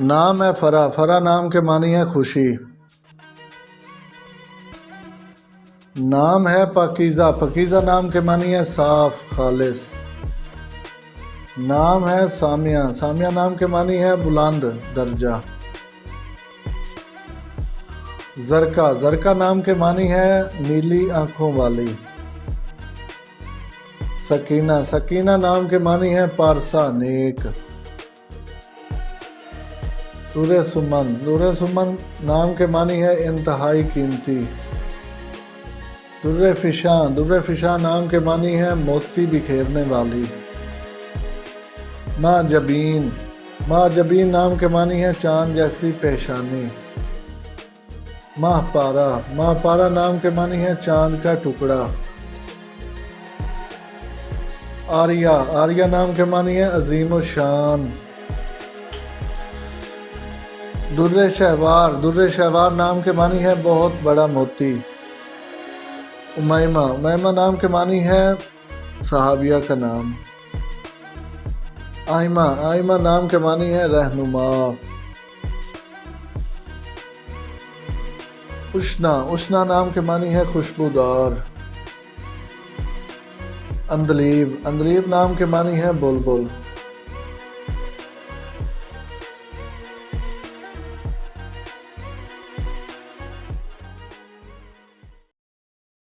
नाम है फरा, फरा नाम के मानी है खुशी। नाम है पाकीज़ा, पाकीज़ा नाम के मानी है साफ खालिस। नाम है सामिया, सामिया नाम के मानी है बुलंद दर्जा। जरका, जरका नाम के मानी है नीली आंखों वाली। सकीना, सकीना नाम के मानी है पारसा नेक। दुर्रे सुमन, दुर्रे सुमन नाम के मानी है इंतहाई कीमती। दुर्रे फिशां, दुर्रे फिशां नाम के मानी है मोती बिखेरने वाली। माँ जबीन, माँ जबीन नाम के मानी है चांद जैसी पेशानी। माहपारा, माहपारा नाम के मानी है चांद का टुकड़ा। आर्या, आर्या नाम के मानी है अजीम शान। दुर्रे शहवार, दुर्रे शहवार नाम के मानी है बहुत बड़ा मोती। उमैमा, उमैमा नाम के मानी है सहाबिया का नाम। आइमा, आइमा नाम के मानी है रहनुमा। उष्णा, उष्णा नाम के मानी है खुशबूदार। अंदलीब, अंदलीब नाम के मानी है बुलबुल।